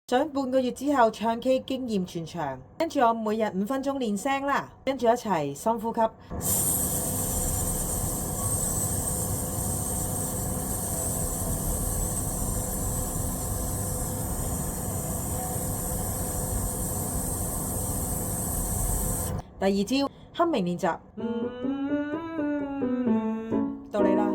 想半個月之後唱 K 經驗全場，跟住我每日5分鐘練聲啦，跟住一齊深呼吸。第二招哼鳴練習，到你啦。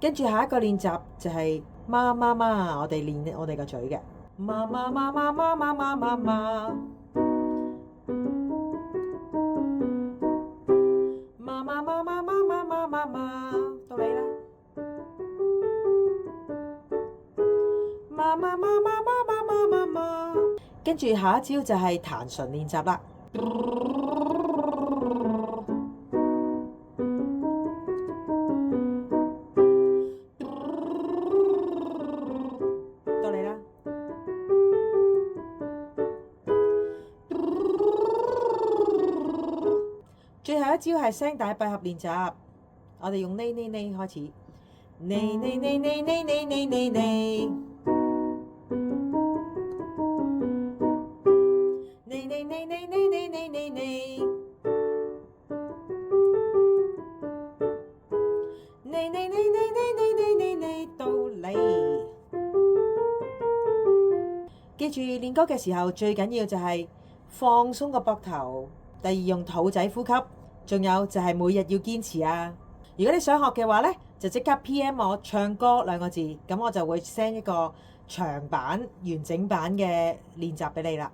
跟住下一個練習就係媽媽媽，我哋練我哋個嘴嘅媽媽媽媽媽媽媽媽媽。媽媽媽媽媽媽媽媽媽，到你啦！媽媽媽媽媽媽媽媽媽，跟住下一招就係彈唇練習啦。到你啦！最後一招係聲帶閉合練習，我哋用呢開始，呢，到你。記住練歌嘅時候最緊要就係放鬆個膊頭，第二用肚仔呼吸，仲有就係每日要堅持啊！如果你想學嘅話呢，就即刻 PM 我唱歌2個字，咁我就會 send 一個長版完整版嘅練習俾你啦。